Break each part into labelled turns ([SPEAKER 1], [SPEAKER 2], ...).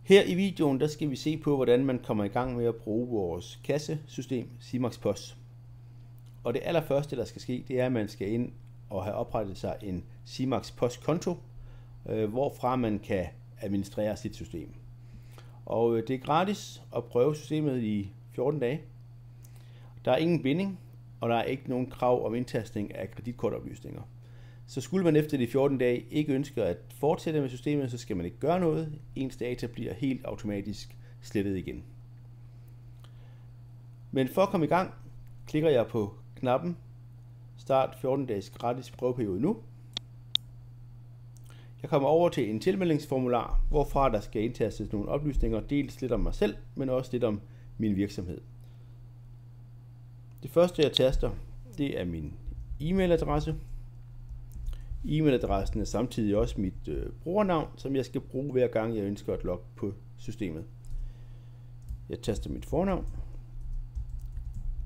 [SPEAKER 1] Her i videoen der skal vi se på, hvordan man kommer i gang med at bruge vores kassesystem Simax POS. Og det allerførste, der skal ske, det er, at man skal ind og have oprettet sig en Simax POS konto, hvorfra man kan administrere sit system. Og det er gratis at prøve systemet i 14 dage. Der er ingen binding, og der er ikke nogen krav om indtastning af kreditkortoplysninger. Så skulle man efter de 14 dage ikke ønske at fortsætte med systemet, så skal man ikke gøre noget. Ens data bliver helt automatisk slettet igen. Men for at komme i gang, klikker jeg på knappen Start 14 dages gratis prøveperiode nu. Jeg kommer over til en tilmeldingsformular, hvorfra der skal indtastes nogle oplysninger, dels lidt om mig selv, men også lidt om min virksomhed. Det første jeg taster, det er min e-mailadresse. E-mailadressen er samtidig også mit brugernavn, som jeg skal bruge hver gang jeg ønsker at logge på systemet. Jeg taster mit fornavn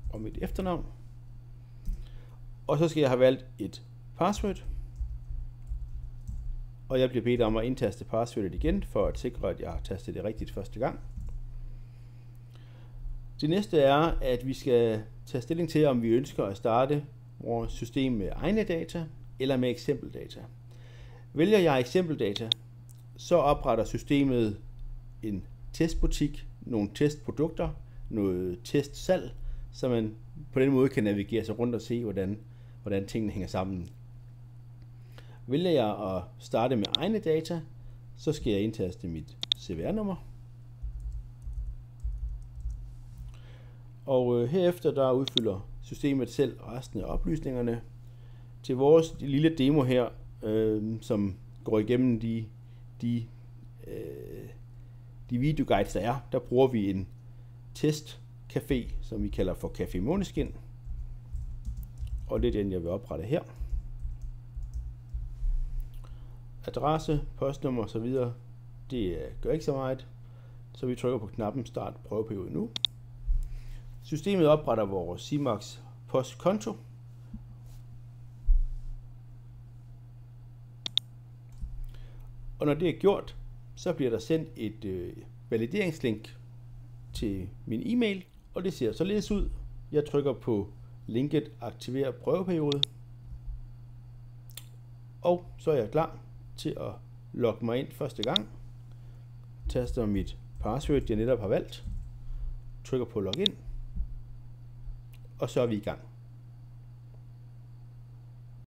[SPEAKER 1] og mit efternavn. Og så skal jeg have valgt et password. Og jeg bliver bedt om at indtaste passwordet igen, for at sikre, at jeg har tastet det rigtigt første gang. Det næste er, at vi skal tage stilling til, om vi ønsker at starte vores system med egne data eller med eksempeldata. Vælger jeg eksempeldata, så opretter systemet en testbutik, nogle testprodukter, noget testsalg, så man på den måde kan navigere sig rundt og se, hvordan tingene hænger sammen. Vælger jeg at starte med egne data, så skal jeg indtaste mit CVR-nummer. Og herefter der udfylder systemet selv resten af oplysningerne. Til vores lille demo her, som går igennem de videoguides der bruger vi en testcafé, som vi kalder for Café Måneskin. Og det er den, jeg vil oprette her. Adresse, postnummer osv. Det gør ikke så meget, så vi trykker på knappen Start prøveperiode nu. Systemet opretter vores Simax POS konto. Og når det er gjort, så bliver der sendt et valideringslink til min e-mail, og det ser således ud. Jeg trykker på linket Aktiver prøveperiode, og så er jeg klar til at logge mig ind første gang. Taster mit password, jeg netop har valgt, trykker på login, og så er vi i gang.